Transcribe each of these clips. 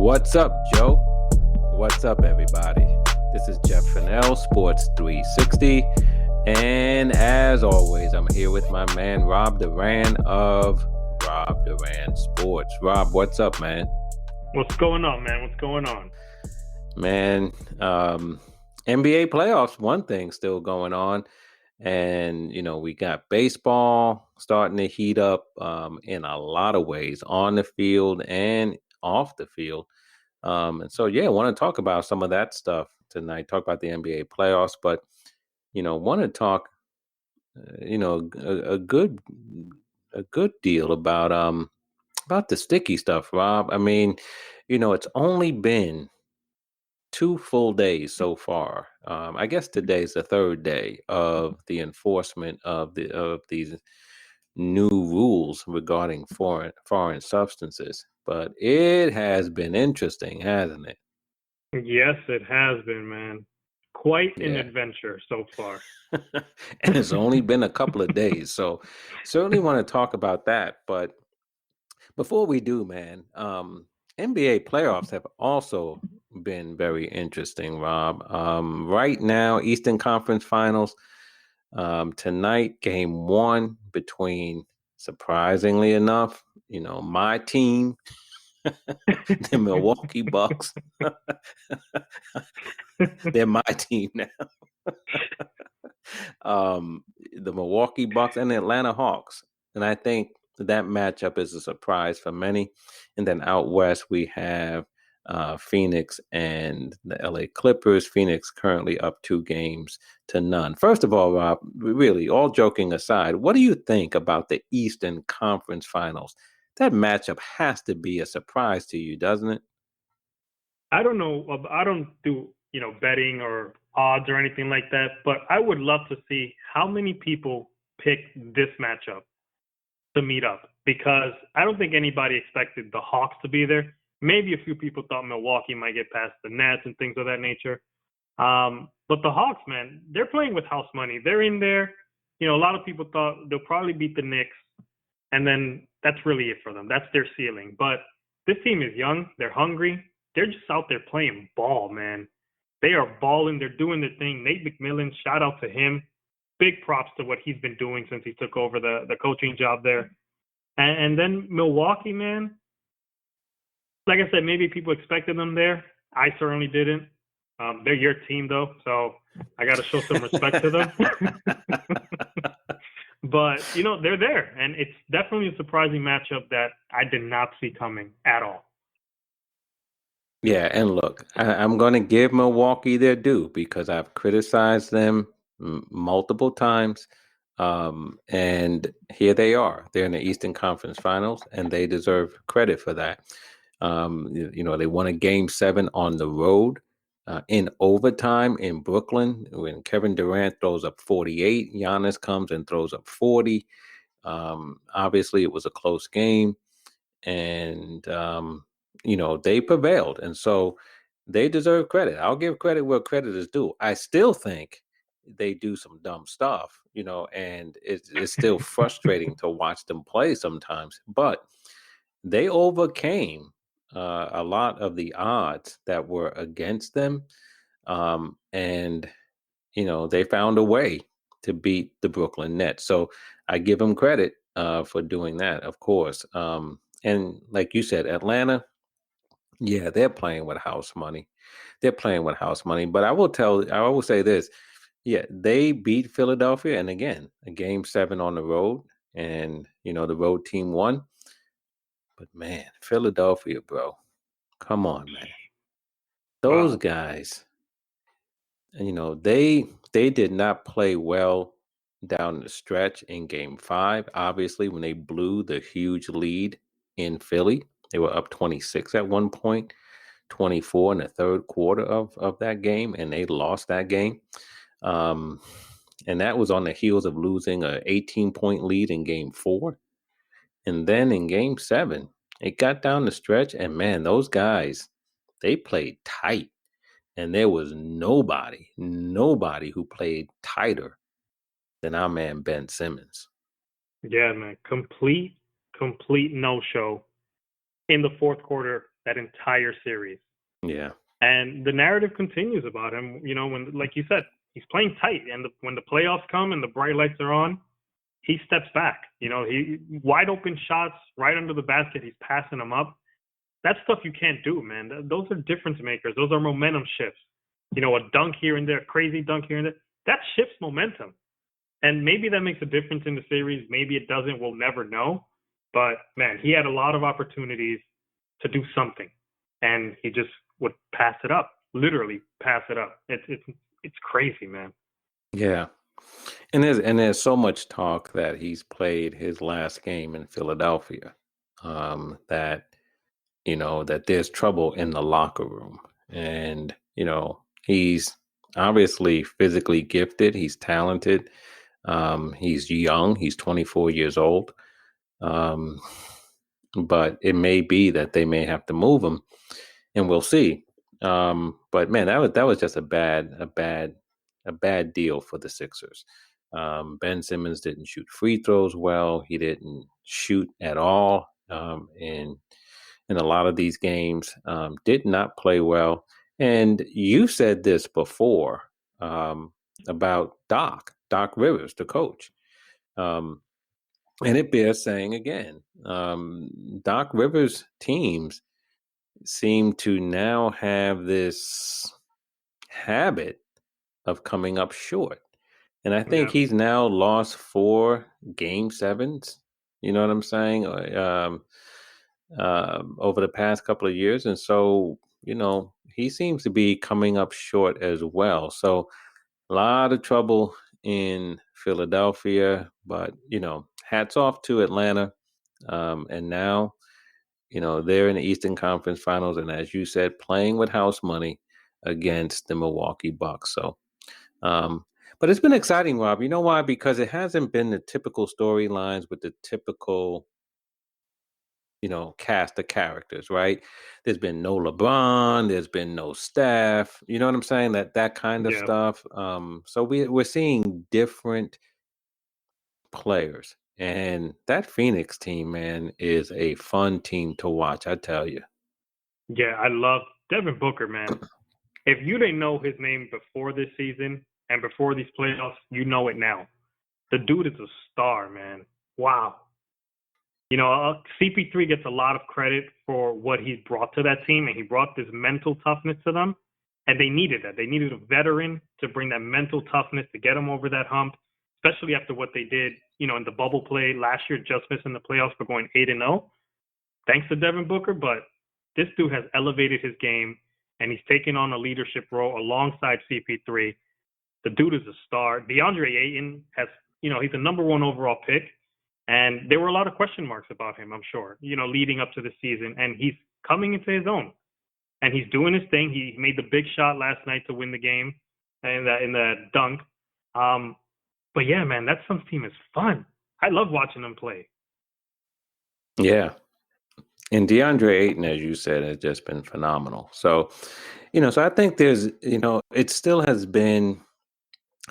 What's up, Joe? What's up, everybody? This is Jeff Fannell, Sports360. And as always, I'm here with my man, Rob Duran of Rob Duran Sports. Rob, what's up, man? What's going on, man? What's going on? Man, NBA playoffs, one thing still going on. And, we got baseball starting to heat up in a lot of ways, on the field and off the field. I want to talk about some of that stuff tonight, talk about the NBA playoffs, but, want to talk, a good deal about the sticky stuff, Rob. I mean, it's only been 2 full days so far. I guess today's the third day of the enforcement of these new rules regarding foreign substances. But it has been interesting, hasn't it? Yes, it has been, man. Quite an Yeah. adventure so far. And it's only been a couple of days, so certainly want to talk about that. But before we do, man, NBA playoffs have also been very interesting, Rob. Right now, Eastern Conference Finals. Tonight, game 1 between, surprisingly enough, my team, the Milwaukee Bucks. They're my team now. The Milwaukee Bucks and the Atlanta Hawks. And I think that matchup is a surprise for many. And then out west, we have Phoenix and the LA Clippers. Phoenix currently up 2-0. First of all, Rob, really, all joking aside, what do you think about the Eastern Conference Finals? That matchup has to be a surprise to you, doesn't it? I don't know. I don't do, betting or odds or anything like that, but I would love to see how many people pick this matchup to meet up, because I don't think anybody expected the Hawks to be there. Maybe a few people thought Milwaukee might get past the Nets and things of that nature. But the Hawks, man, they're playing with house money. They're in there. A lot of people thought they'll probably beat the Knicks, and then that's really it for them. That's their ceiling. But this team is young. They're hungry. They're just out there playing ball, man. They are balling. They're doing their thing. Nate McMillan, shout out to him. Big props to what he's been doing since he took over the coaching job there. And then Milwaukee, man, like I said, maybe people expected them there. I certainly didn't. They're your team, though, so I got to show some respect to them. But, they're there, and it's definitely a surprising matchup that I did not see coming at all. Yeah, and look, I'm going to give Milwaukee their due because I've criticized them multiple times. And here they are. They're in the Eastern Conference Finals, and they deserve credit for that. They won a Game 7 on the road in overtime in Brooklyn when Kevin Durant throws up 48. Giannis comes and throws up 40. Obviously, it was a close game, and they prevailed, and so they deserve credit. I'll give credit where credit is due. I still think they do some dumb stuff, and it's still frustrating to watch them play sometimes, but they overcame a lot of the odds that were against them, and they found a way to beat the Brooklyn Nets. So I give them credit for doing that, of course. And like you said, Atlanta, yeah, they're playing with house money. They're playing with house money. But I will say this. Yeah, they beat Philadelphia. And again, a Game 7 on the road. And, the road team won. But man, Philadelphia, bro. Come on, man. Those guys, they did not play well down the stretch in Game 5. Obviously, when they blew the huge lead in Philly, they were up 26 at one point, 24 in the third quarter of that game, and they lost that game. And that was on the heels of losing an 18-point lead in Game 4. And then in Game 7, it got down the stretch, and man, those guys, they played tight. And there was nobody who played tighter than our man Ben Simmons. Yeah, man. Complete no-show in the fourth quarter that entire series. Yeah. And the narrative continues about him. When, like you said, he's playing tight, and when the playoffs come and the bright lights are on, he steps back. He wide open shots right under the basket. He's passing them up. That's stuff you can't do, man. Those are difference makers. Those are momentum shifts. A dunk here and there, crazy dunk here and there. That shifts momentum. And maybe that makes a difference in the series. Maybe it doesn't. We'll never know. But, man, he had a lot of opportunities to do something. And he just would pass it up, literally pass it up. It's crazy, man. Yeah. And there's so much talk that he's played his last game in Philadelphia, that that there's trouble in the locker room. And, he's obviously physically gifted. He's talented. He's young. He's 24 years old. But it may be that they may have to move him, and we'll see. But man, that was just a bad deal for the Sixers. Ben Simmons didn't shoot free throws well. He didn't shoot at all. In a lot of these games, did not play well. And you said this before, about Doc Rivers, the coach. And it bears saying again. Doc Rivers teams seem to now have this habit of coming up short. And I think he's now lost 4 game 7s. You know what I'm saying? Over the past couple of years. And so, he seems to be coming up short as well. So a lot of trouble in Philadelphia, but, hats off to Atlanta. And now, they're in the Eastern Conference Finals. And as you said, playing with house money against the Milwaukee Bucks. So, but it's been exciting, Rob. You know why? Because it hasn't been the typical storylines with the typical, cast of characters, right? There's been no LeBron, there's been no Steph. You know what I'm saying? That kind of stuff. So we're seeing different players, and that Phoenix team, man, is a fun team to watch. I tell you. Yeah, I love Devin Booker, man. If you didn't know his name before this season and before these playoffs, you know it now. The dude is a star, man. Wow. CP3 gets a lot of credit for what he's brought to that team, and he brought this mental toughness to them, and they needed that. They needed a veteran to bring that mental toughness to get them over that hump, especially after what they did, in the bubble play last year, just missing the playoffs for going 8-0. Thanks to Devin Booker, but this dude has elevated his game, and he's taken on a leadership role alongside CP3. The dude is a star. DeAndre Ayton has, he's a number 1 overall pick. And there were a lot of question marks about him, I'm sure, leading up to the season. And he's coming into his own. And he's doing his thing. He made the big shot last night to win the game in the dunk. But, yeah, man, that Suns team is fun. I love watching them play. Yeah. And DeAndre Ayton, as you said, has just been phenomenal. So, so I think there's, it still has been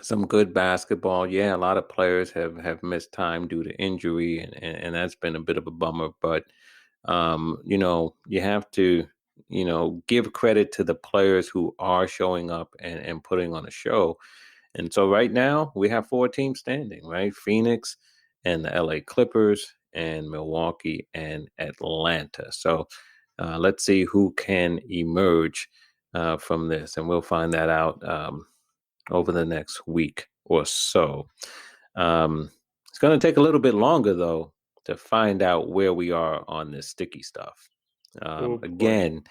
some good basketball. Yeah, a lot of players have missed time due to injury, and that's been a bit of a bummer. But you have to give credit to the players who are showing up and putting on a show. And so right now we have 4 teams standing, right? Phoenix and the LA Clippers and Milwaukee and Atlanta. So let's see who can emerge from this, and we'll find that out over the next week or so. It's going to take a little bit longer, though, to find out where we are on this sticky stuff. Again,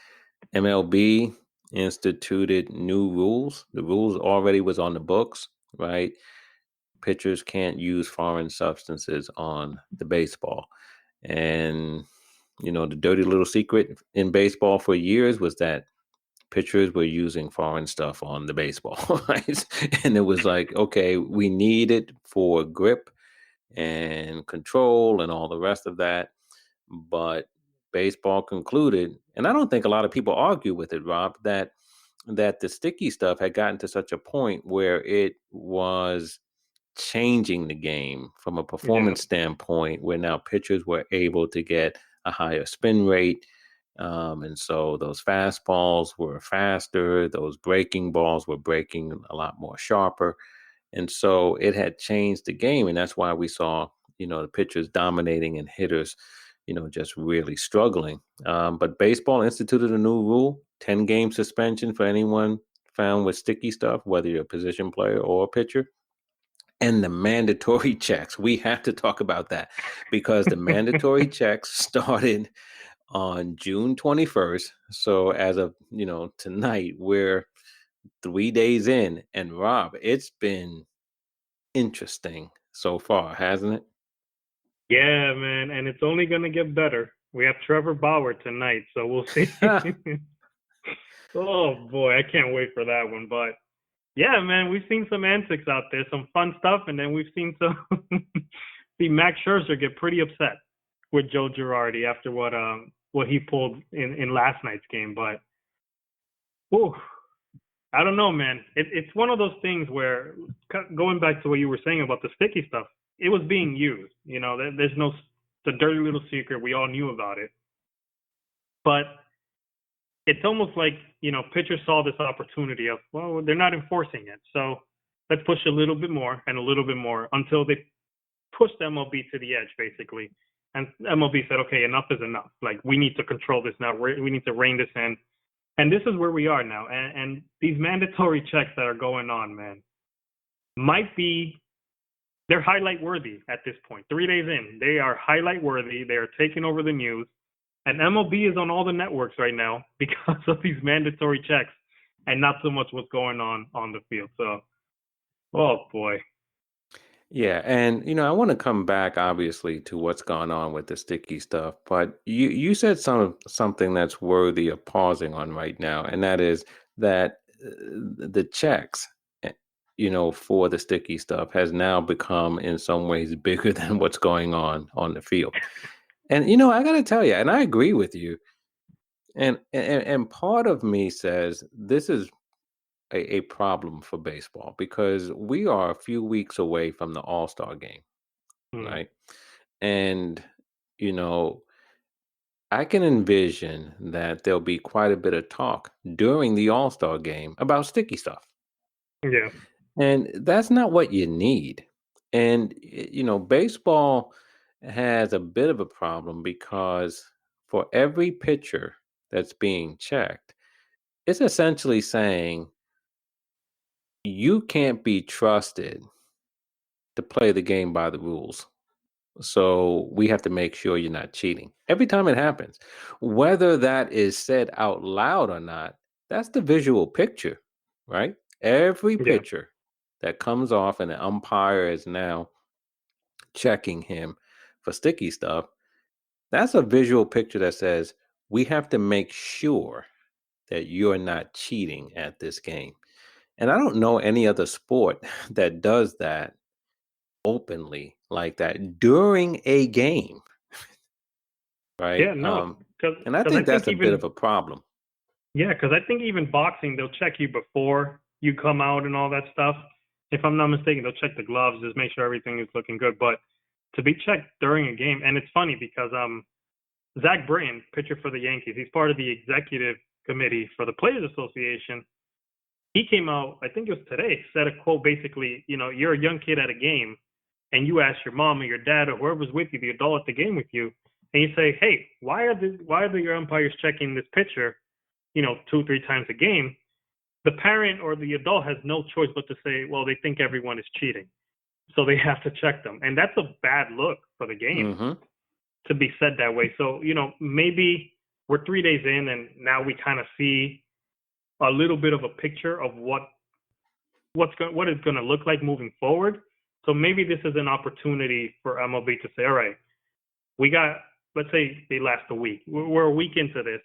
MLB instituted new rules. The rules already was on the books, right? Pitchers can't use foreign substances on the baseball. And, the dirty little secret in baseball for years was that pitchers were using foreign stuff on the baseball, right? And it was like, okay, we need it for grip and control and all the rest of that. But baseball concluded, and I don't think a lot of people argue with it, Rob, that the sticky stuff had gotten to such a point where it was changing the game from a performance standpoint, where now pitchers were able to get a higher spin rate, And so those fastballs were faster. Those breaking balls were breaking a lot more sharper. And so it had changed the game. And that's why we saw, the pitchers dominating and hitters, just really struggling. But baseball instituted a new rule, 10-game suspension for anyone found with sticky stuff, whether you're a position player or a pitcher. And the mandatory checks. We have to talk about that because the mandatory checks started on June 21st. So as of, tonight, we're 3 days in. And Rob, it's been interesting so far, hasn't it? Yeah, man, and it's only going to get better. We have Trevor Bauer tonight, so we'll see. Oh boy, I can't wait for that one. But yeah, man, we've seen some antics out there, some fun stuff, and then we've seen some see Max Scherzer get pretty upset with Joe Girardi after what he pulled in last night's game. But whew, I don't know, man. It's one of those things where, going back to what you were saying about the sticky stuff, it was being used. There's no the dirty little secret. We all knew about it. But it's almost like, pitchers saw this opportunity of, well, they're not enforcing it. So let's push a little bit more and a little bit more until they pushed MLB to the edge, basically. And MLB said, okay, enough is enough. Like, we need to control this now. We need to rein this in. And this is where we are now. And these mandatory checks that are going on, man, they're highlight worthy at this point. 3 days in, they are highlight worthy. They are taking over the news. And MLB is on all the networks right now because of these mandatory checks and not so much what's going on the field. So, oh boy. Yeah, and I want to come back obviously to what's gone on with the sticky stuff, but you said something that's worthy of pausing on right now, and that is that the checks, for the sticky stuff has now become in some ways bigger than what's going on the field. And I got to tell you, and I agree with you, and part of me says this is a problem for baseball because we are a few weeks away from the All-Star game, right? And, you know, I can envision that there'll be quite a bit of talk during the All-Star game about sticky stuff. Yeah. And that's not what you need. And, baseball has a bit of a problem because for every pitcher that's being checked, it's essentially saying you can't be trusted to play the game by the rules. So we have to make sure you're not cheating. Every time it happens, whether that is said out loud or not, that's the visual picture, right? Every Yeah. pitcher that comes off and the umpire is now checking him for sticky stuff, that's a visual picture that says we have to make sure that you're not cheating at this game. And I don't know any other sport that does that openly like that during a game, right? Yeah, no, And I because I think think that's a bit of a problem. because I think even boxing, they'll check you before you come out and all that stuff. If I'm not mistaken, they'll check the gloves, just make sure everything is looking good. But to be checked during a game, and it's funny because Zach Britton, pitcher for the Yankees, he's part of the executive committee for the Players Association. He came out, I think it was today, said a quote basically, you're a young kid at a game, and you ask your mom or your dad or whoever's with you, the adult at the game with you, and you say, hey, why are your umpires checking this pitcher, 2-3 times a game? The parent or the adult has no choice but to say, well, they think everyone is cheating, so they have to check them, and that's a bad look for the game to be said that way. So maybe we're 3 days in, and now we kind of see a little bit of a picture of what it's going to look like moving forward. So maybe this is an opportunity for MLB to say, all right, let's say they last a week. We're a week into this.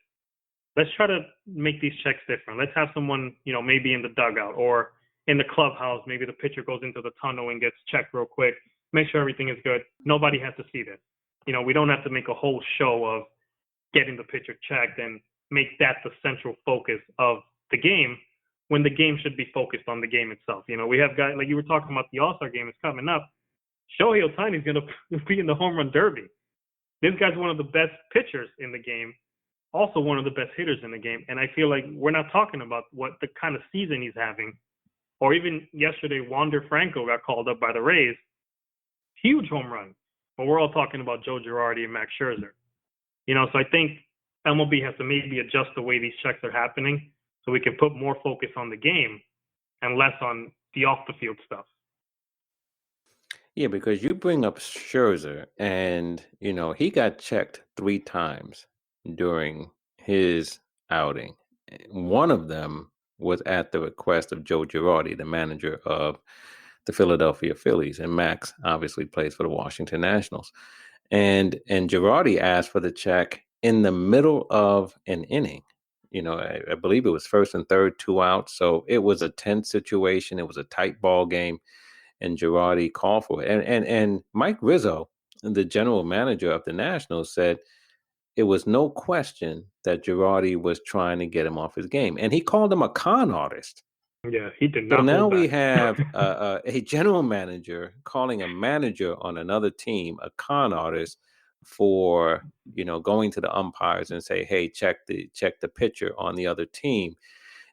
Let's try to make these checks different. Let's have someone, maybe in the dugout or in the clubhouse. Maybe the pitcher goes into the tunnel and gets checked real quick. Make sure everything is good. Nobody has to see this. We don't have to make a whole show of getting the pitcher checked and make that the central focus of the game when the game should be focused on the game itself. We have guys, like you were talking about, the All-Star game is coming up. Shohei Ohtani is going to be in the home run derby. This guy's one of the best pitchers in the game. also one of the best hitters in the game. And I feel like we're not talking about what the kind of season he's having. Or even yesterday, Wander Franco got called up by the Rays. Huge home run. But we're all talking about Joe Girardi and Max Scherzer. So I think MLB has to maybe adjust the way these checks are happening so we can put more focus on the game and less on the off-the-field stuff. Yeah, because you bring up Scherzer, and he got checked 3 times during his outing. One of them was at the request of Joe Girardi, the manager of the Philadelphia Phillies, and Max obviously plays for the Washington Nationals. And Girardi asked for the check in the middle of an inning. I believe it was first and third, 2 outs, so it was a tense situation. It was a tight ball game. And Girardi called for it. And Mike Rizzo, the general manager of the Nationals, said it was no question that Girardi was trying to get him off his game. And he called him a con artist. Yeah, he did So not. now hold we back. have a general manager calling a manager on another team a con artist for going to the umpires and say, hey, check the pitcher on the other team.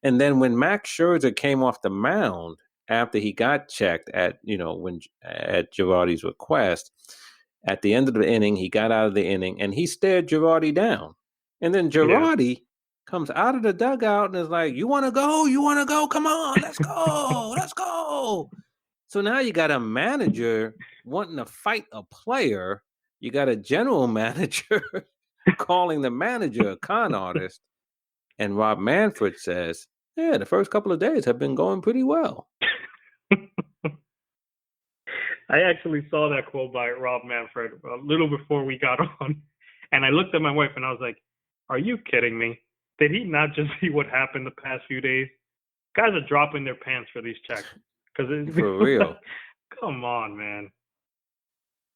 And then when Max Scherzer came off the mound after he got checked at Girardi's request, at the end of the inning, he got out of the inning and he stared Girardi down. And then Girardi comes out of the dugout and is like, you want to go? You want to go? Come on, let's go. Let's go. So now you got a manager wanting to fight a player. You got a general manager calling the manager a con artist. And Rob Manfred says, yeah, the first couple of days have been going pretty well. I actually saw that quote by Rob Manfred a little before we got on. And I looked at my wife and I was like, are you kidding me? Did he not just see what happened the past few days? Guys are dropping their pants for these checks. For real. Come on, man.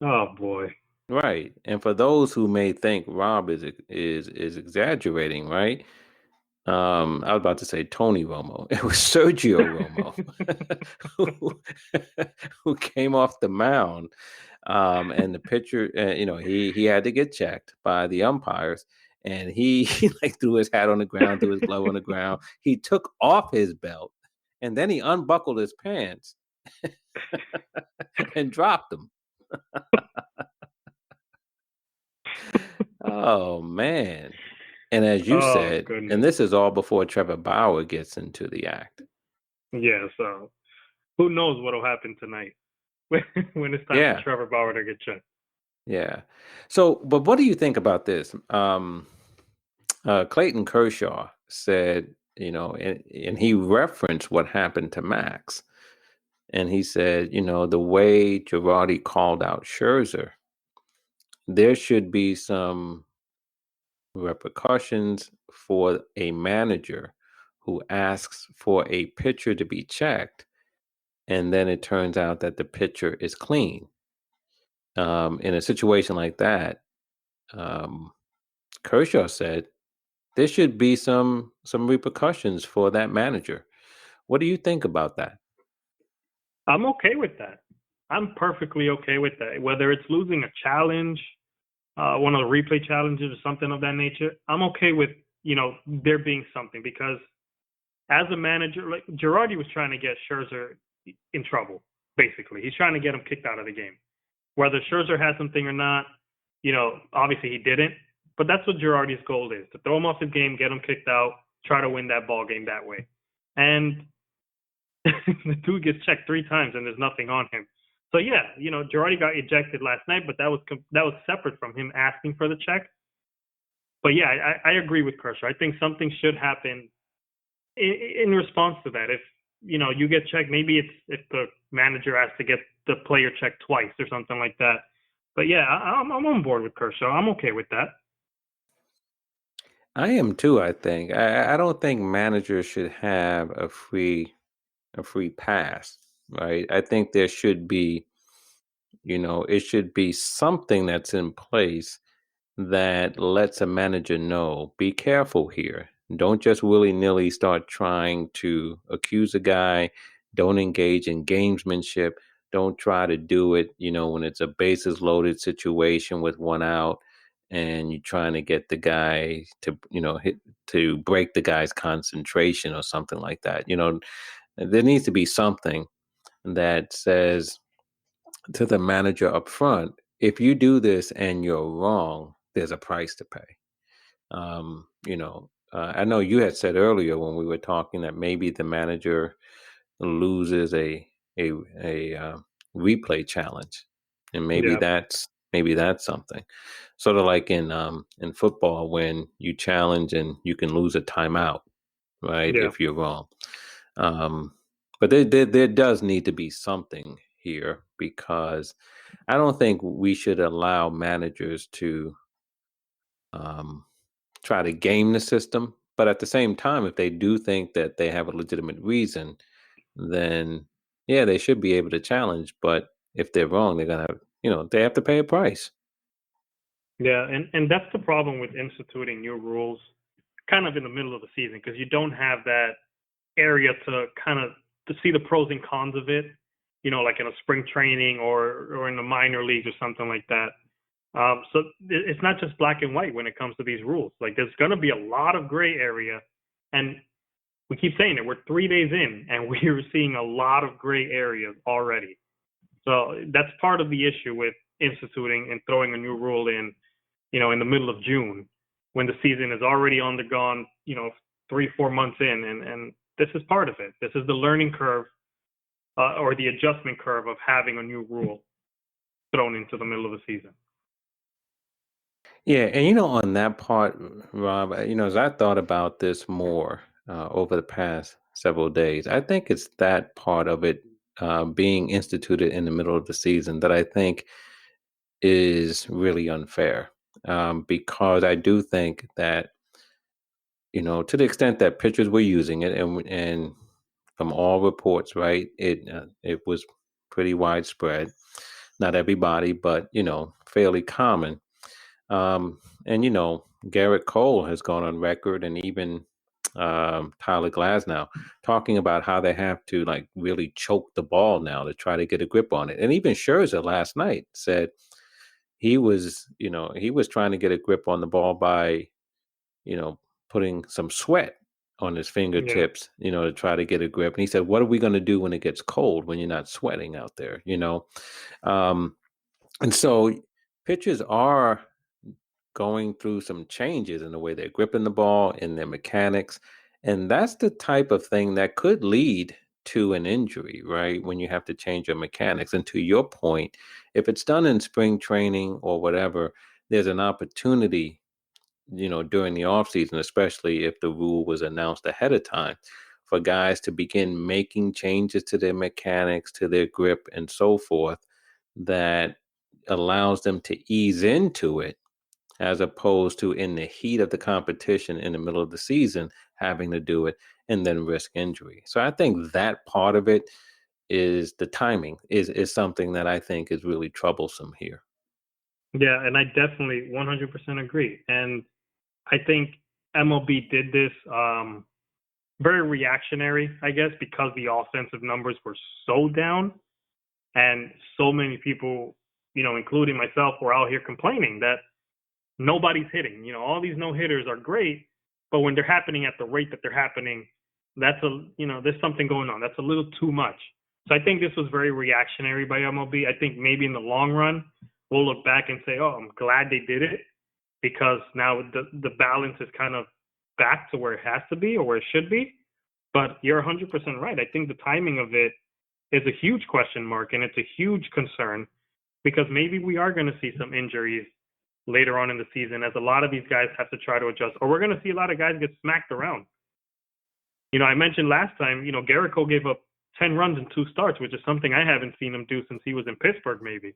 Oh, boy. Right. And for those who may think Rob is exaggerating, right? I was about to say Tony Romo. It was Sergio Romo who came off the mound, and the pitcher, he had to get checked by the umpires, and he like threw his hat on the ground, threw his glove on the ground. He took off his belt, and then he unbuckled his pants and dropped them. Oh man. And as you said, goodness. and this is all before Trevor Bauer gets into the act. Yeah, so who knows what will happen tonight when it's time for Trevor Bauer to get checked. Yeah. So, but what do you think about this? Clayton Kershaw said, and he referenced what happened to Max. And he said, the way Girardi called out Scherzer, there should be some repercussions for a manager who asks for a pitcher to be checked, and then it turns out that the pitcher is clean. In a situation like that, Kershaw said there should be some repercussions for that manager. What do you think about that? I'm okay with that. I'm perfectly okay with that. Whether it's losing a challenge, one of the replay challenges or something of that nature, I'm okay with, there being something, because as a manager, like Girardi was trying to get Scherzer in trouble, basically. He's trying to get him kicked out of the game. Whether Scherzer had something or not, obviously he didn't, but that's what Girardi's goal is, to throw him off his game, get him kicked out, try to win that ball game that way. And the dude gets checked 3 times and there's nothing on him. So yeah, Girardi got ejected last night, but that was separate from him asking for the check. But yeah, I agree with Kershaw. I think something should happen in response to that. If you get checked, maybe it's if the manager has to get the player checked twice or something like that. But yeah, I'm on board with Kershaw. I'm okay with that. I am too. I think I don't think managers should have a free pass, right? I think there should be, it should be something that's in place that lets a manager know, be careful here. Don't just willy-nilly start trying to accuse a guy. Don't engage in gamesmanship. Don't try to do it, when it's a bases loaded situation with 1 out. and you're trying to get the guy to, to break the guy's concentration or something like that. There needs to be something that says to the manager up front, if you do this and you're wrong, there's a price to pay. I know you had said earlier when we were talking that maybe the manager loses a replay challenge, and Yeah. maybe that's something. Sort of like in football when you challenge and you can lose a timeout, right? Yeah. If you're wrong. But there does need to be something here, because I don't think we should allow managers to um, try to game the system. But at the same time, if they do think that they have a legitimate reason, then yeah, they should be able to challenge. But if they're wrong, they're gonna, they have to pay a price. Yeah. And that's the problem with instituting new rules kind of in the middle of the season, because you don't have that area to kind of to see the pros and cons of it, like in a spring training or in the minor leagues or something like that. So it's not just black and white when it comes to these rules. Like there's going to be a lot of gray area, and we keep saying it. We're 3 days in, and we're seeing a lot of gray areas already. So that's part of the issue with instituting and throwing a new rule in, in the middle of June, when the season is already on the gone, 3-4 months in, and this is part of it. This is the learning curve, or the adjustment curve of having a new rule thrown into the middle of the season. Yeah, and on that part, Rob, as I thought about this more over the past several days, I think it's that part of it being instituted in the middle of the season that I think is really unfair, because I do think that, to the extent that pitchers were using it, and from all reports, right, it was pretty widespread. Not everybody, but fairly common. And Garrett Cole has gone on record, and even Tyler Glasnow, talking about how they have to like really choke the ball now to try to get a grip on it. And even Scherzer last night said he was trying to get a grip on the ball by, putting some sweat on his Yeah. fingertips, to try to get a grip. And he said, what are we going to do when it gets cold, when you're not sweating out there, Um, and so pitchers are going through some changes in the way they're gripping the ball, in their mechanics. And that's the type of thing that could lead to an injury, right? When you have to change your mechanics. And to your point, if it's done in spring training or whatever, there's an opportunity, during the off season, especially if the rule was announced ahead of time, for guys to begin making changes to their mechanics, to their grip, and so forth, that allows them to ease into it, as opposed to in the heat of the competition in the middle of the season having to do it and then risk injury. So I think that part of it is the timing is something that I think is really troublesome here. Yeah, and I definitely 100% agree. And I think MLB did this very reactionary, I guess, because the offensive numbers were so down, and so many people, including myself, were out here complaining that nobody's hitting. All these no hitters are great, but when they're happening at the rate that they're happening, there's something going on. That's a little too much. So I think this was very reactionary by MLB. I think maybe in the long run, we'll look back and say, oh, I'm glad they did it, because now the balance is kind of back to where it has to be or where it should be. But you're 100% right. I think the timing of it is a huge question mark, and it's a huge concern, because maybe we are going to see some injuries later on in the season, as a lot of these guys have to try to adjust, or we're going to see a lot of guys get smacked around. I mentioned last time, Garrett Cole gave up 10 runs in 2 starts, which is something I haven't seen him do since he was in Pittsburgh, maybe.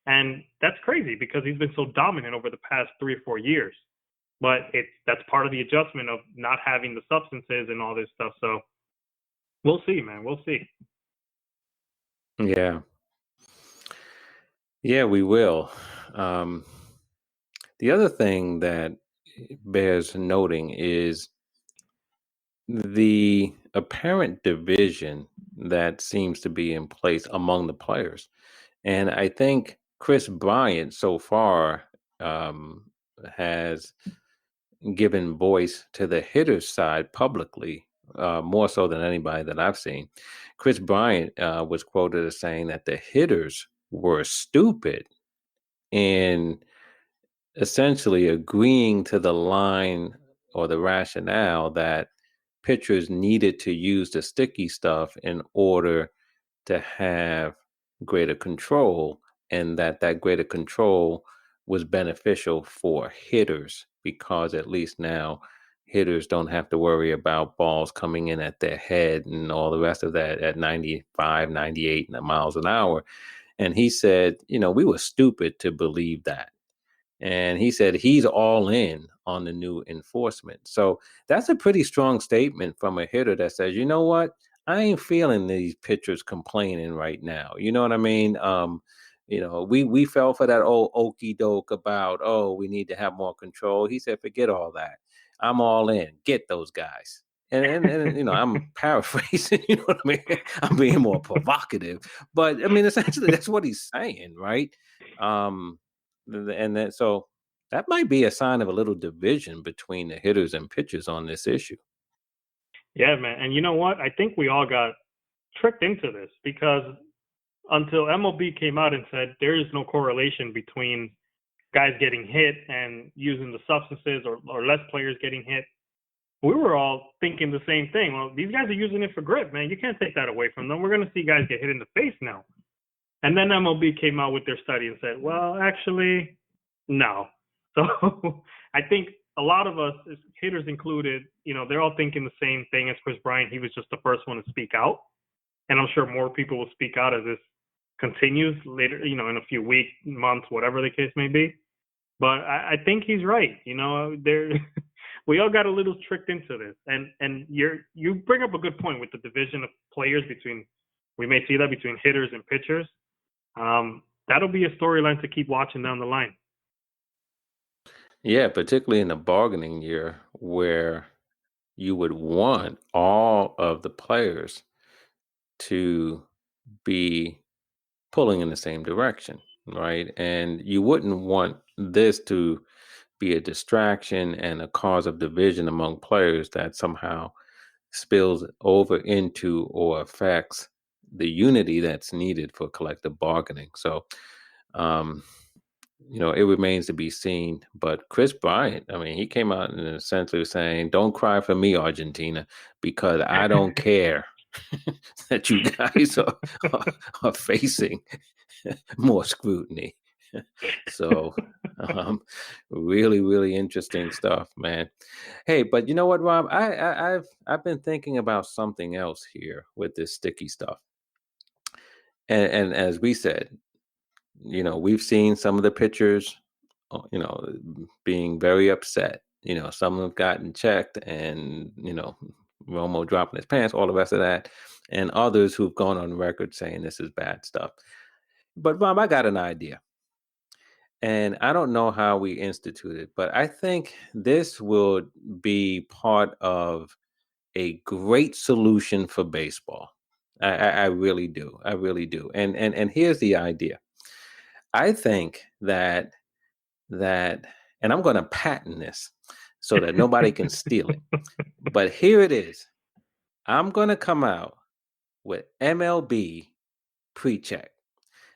And that's crazy, because he's been so dominant over the past 3 or 4 years. But that's part of the adjustment of not having the substances and all this stuff. So we'll see, man. We'll see. Yeah. Yeah, we will. Um, the other thing that bears noting is the apparent division that seems to be in place among the players. And I think Chris Bryant so far, um, has given voice to the hitters side publicly, more so than anybody that I've seen. Chris Bryant was quoted as saying that the hitters were stupid in essentially agreeing to the line or the rationale that pitchers needed to use the sticky stuff in order to have greater control, and that greater control was beneficial for hitters because at least now hitters don't have to worry about balls coming in at their head and all the rest of that at 95, 98 miles an hour. And he said, we were stupid to believe that. And he said he's all in on the new enforcement. So that's a pretty strong statement from a hitter that says, you know what? I ain't feeling these pitchers complaining right now. You know what I mean? We fell for that old okey doke about, we need to have more control. He said, forget all that. I'm all in. Get those guys. And I'm paraphrasing, you know what I mean? I'm being more provocative. But I mean, essentially, that's what he's saying, right? And then so that might be a sign of a little division between the hitters and pitchers on this issue. Yeah, man. And you know what? I think we all got tricked into this because until MLB came out and said there is no correlation between guys getting hit and using the substances or less players getting hit, we were all thinking the same thing. Well, these guys are using it for grip, man. You can't take that away from them. We're going to see guys get hit in the face now. And then MLB came out with their study and said, well, actually, no. So I think a lot of us, hitters included, they're all thinking the same thing as Chris Bryant. He was just the first one to speak out. And I'm sure more people will speak out as this continues later, in a few weeks, months, whatever the case may be. But I think he's right. We all got a little tricked into this. And you bring up a good point with the division of players we may see that between hitters and pitchers. That'll be a storyline to keep watching down the line. Yeah, particularly in the bargaining year where you would want all of the players to be pulling in the same direction, right? And you wouldn't want this to be a distraction and a cause of division among players that somehow spills over into or affects the unity that's needed for collective bargaining. So, it remains to be seen. But Chris Bryant, I mean, he came out and essentially was saying, don't cry for me, Argentina, because I don't care that you guys are facing more scrutiny. So really, really interesting stuff, man. Hey, but you know what, Rob? I've been thinking about something else here with this sticky stuff. And as we said, we've seen some of the pitchers, being very upset. Some have gotten checked and, Romo dropping his pants, all the rest of that. And others who've gone on record saying this is bad stuff. But Rob, I got an idea. And I don't know how we institute it, but I think this will be part of a great solution for baseball. I really do. I really do. And here's the idea. I think that and I'm going to patent this so that nobody can steal it. But here it is. I'm going to come out with MLB pre-check.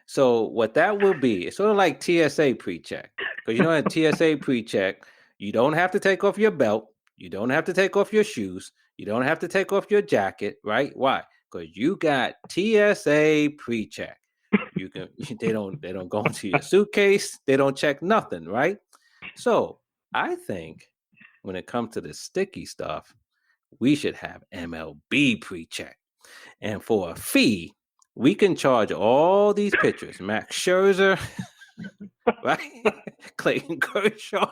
So what that will be, it's sort of like TSA pre-check. Because at TSA pre-check, you don't have to take off your belt. You don't have to take off your shoes. You don't have to take off your jacket, right? Why? Because you got TSA pre-check. They don't go into your suitcase. They don't check nothing, right? So I think when it comes to the sticky stuff, we should have MLB pre-check. And for a fee, we can charge all these pitchers, Max Scherzer, right? Clayton Kershaw,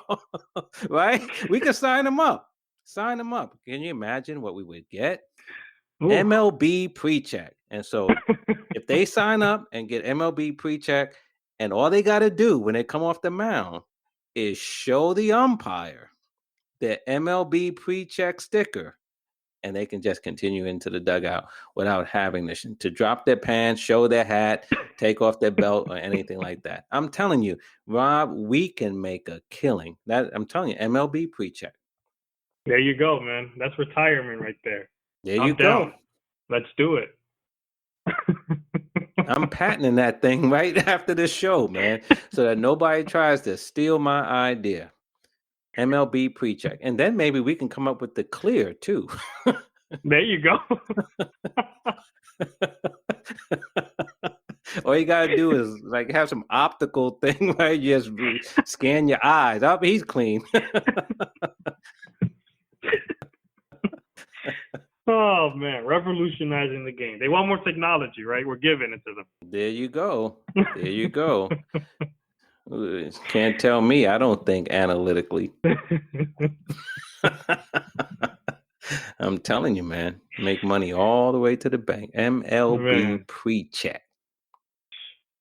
right? We can sign them up. Sign them up. Can you imagine what we would get? Ooh. MLB pre-check. And so if they sign up and get MLB pre-check, and all they got to do when they come off the mound is show the umpire the MLB pre-check sticker, and they can just continue into the dugout without having to drop their pants, show their hat, take off their belt, or anything like that. I'm telling you, Rob, we can make a killing. That I'm telling you, MLB pre-check. There you go, man. That's retirement right there. There I'm you down. go. Let's do it. I'm patenting that thing right after the show, man, so that nobody tries to steal my idea. MLB pre-check. And then maybe we can come up with the clear too. There you go. All you gotta do is like have some optical thing, right? You just scan your eyes. Oh, he's clean. Oh man, revolutionizing the game. They want more technology, right? We're giving it to them. There you go. There you go. Can't tell me I don't think analytically. I'm telling you, man, make money all the way to the bank. MLB pre-check.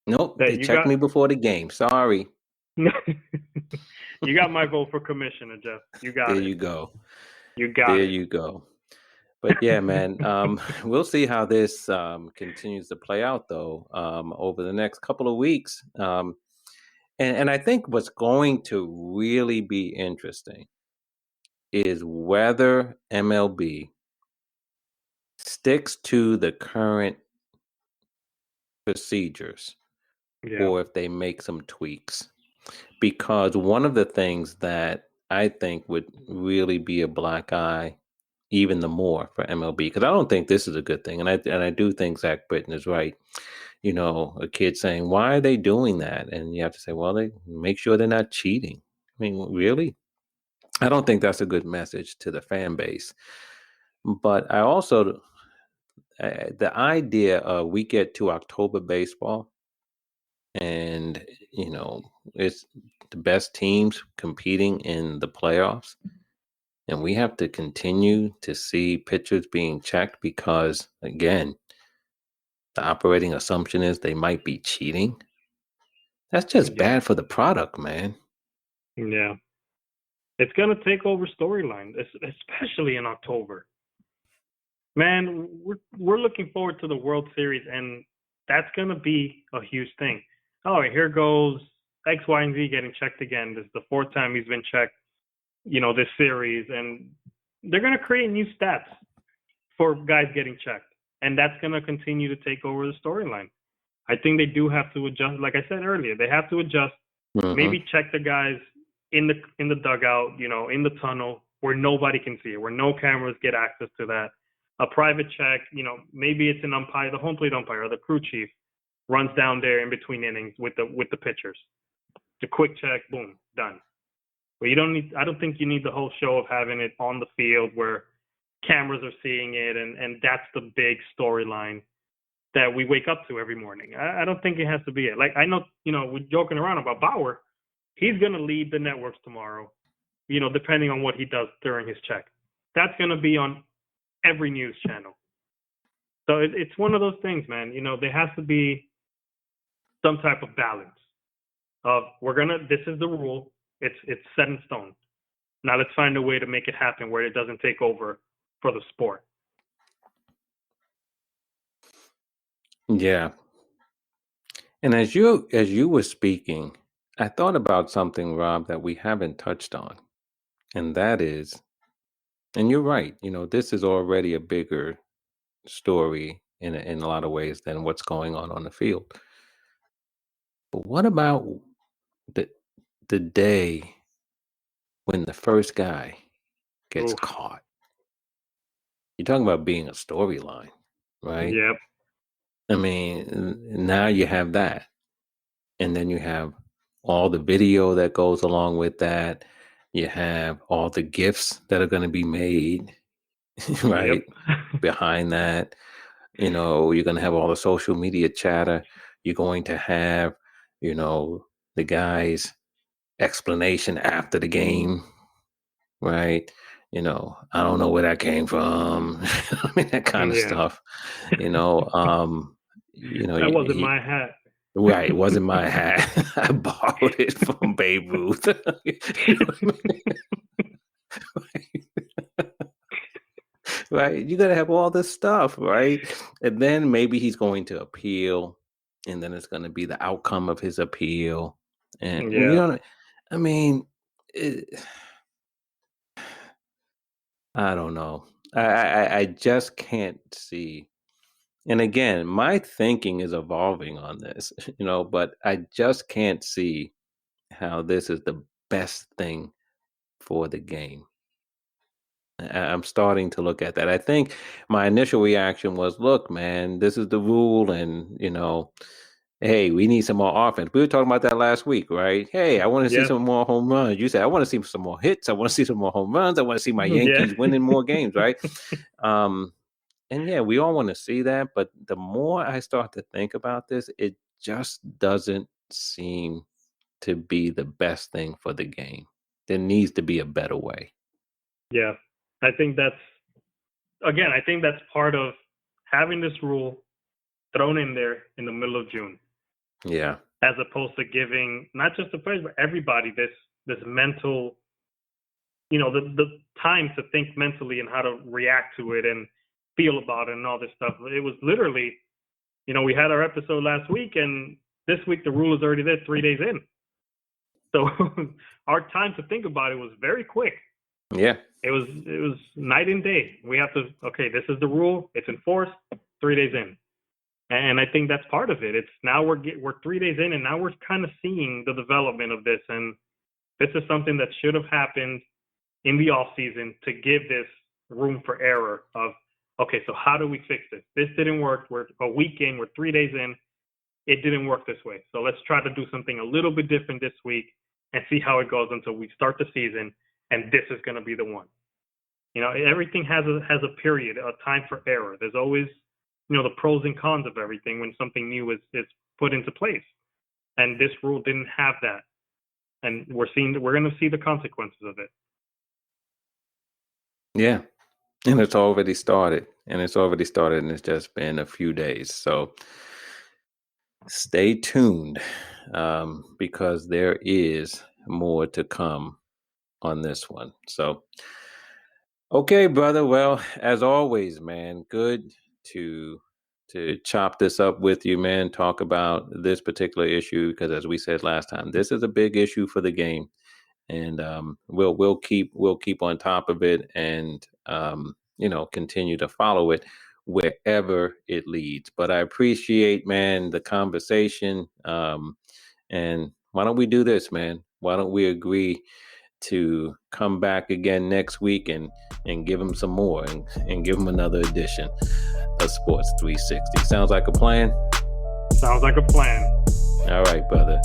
Nope, they checked me before the game. Sorry. You got my vote for commissioner, Jeff. You got it. There you go. You got it. There you go. But yeah, man, we'll see how this continues to play out, though, over the next couple of weeks. And I think what's going to really be interesting is whether MLB sticks to the current procedures or if they make some tweaks. Because one of the things that I think would really be a black eye even the more for MLB, because I don't think this is a good thing. And I do think Zach Britton is right. You know, a kid saying, why are they doing that? And you have to say, well, they make sure they're not cheating. I mean, really? I don't think that's a good message to the fan base. But I also, the idea of we get to October baseball and, you know, it's the best teams competing in the playoffs. And we have to continue to see pitchers being checked because, again, the operating assumption is they might be cheating. That's just bad for the product, man. Yeah. It's going to take over storyline, especially in October. Man, we're looking forward to the World Series, and that's going to be a huge thing. Oh, here goes X, Y, and Z getting checked again. This is the fourth time he's been checked, you know, this series. And they're going to create new stats for guys getting checked. And that's going to continue to take over the storyline. I think they do have to adjust. Like I said earlier, they have to adjust. Mm-hmm. Maybe check the guys in the dugout, you know, in the tunnel where nobody can see it, where no cameras get access to that. A private check, you know, maybe it's an umpire, the home plate umpire, or the crew chief runs down there in between innings with the pitchers. It's a quick check, boom, done. But I don't think you need the whole show of having it on the field where cameras are seeing it, and that's the big storyline that we wake up to every morning. I don't think it has to be it. Like, I know, you know, we're joking around about Bauer. He's going to lead the networks tomorrow, you know, depending on what he does during his check. That's going to be on every news channel. So it's one of those things, man. You know, there has to be some type of balance of this is the rule. It's set in stone. Now let's find a way to make it happen where it doesn't take over for the sport. Yeah. And as you were speaking, I thought about something, Rob, that we haven't touched on. And that is, and you're right, you know, this is already a bigger story in a lot of ways than what's going on the field. But what about the day when the first guy gets caught? You're talking about being a storyline, right? Yep. I mean, now you have that. And then you have all the video that goes along with that. You have all the gifts that are going to be made, right? Yep. Behind that. You know, you're going to have all the social media chatter. You're going to have, you know, the guy's explanation after the game, right? You know, I don't know where that came from. I mean, that kind of stuff, you know, that wasn't my hat. Right, it wasn't my hat. I borrowed it from Babe Ruth. right? You got to have all this stuff, right? And then maybe he's going to appeal, and then it's going to be the outcome of his appeal. And you Yeah. know, I mean, I don't know. I just can't see. And again, my thinking is evolving on this, but I just can't see how this is the best thing for the game. I'm starting to look at that. I think my initial reaction was, look, man, this is the rule. And, hey, we need some more offense. We were talking about that last week, right? Hey, I want to see Yeah. some more home runs. You said, I want to see some more hits. I want to see some more home runs. I want to see my Yeah. Yankees winning more games, right? And yeah, we all want to see that. But the more I start to think about this, it just doesn't seem to be the best thing for the game. There needs to be a better way. Yeah. I think that's part of having this rule thrown in there in the middle of June. Yeah. As opposed to giving not just the players, but everybody this mental, the time to think mentally and how to react to it and feel about it and all this stuff. It was literally, we had our episode last week, and this week the rule is already there 3 days in. So our time to think about it was very quick. Yeah. It was night and day. We have to, okay, this is the rule. It's enforced 3 days in. And I think that's part of it. It's now we're 3 days in, and now we're kind of seeing the development of this. And this is something that should have happened in the off season to give this room for error of, okay, so how do we fix this? This didn't work. We're a week in. We're 3 days in. It didn't work this way. So let's try to do something a little bit different this week and see how it goes until we start the season. And this is going to be the one. Everything has a period, a time for error. There's always, the pros and cons of everything when something new is put into place. And this rule didn't have that. And we're going to see the consequences of it. Yeah. And it's already started. And it's just been a few days. So stay tuned, because there is more to come on this one. So, okay, brother. Well, as always, man, good to chop this up with you, man. Talk about this particular issue, because as we said last time, this is a big issue for the game, and we'll keep on top of it, and continue to follow it wherever it leads. But I appreciate, man, the conversation. And why don't we do this, man? Why don't we agree to come back again next week and give them some more and give them another edition of Sports 360? Sounds like a plan? Sounds like a plan. All right, brother.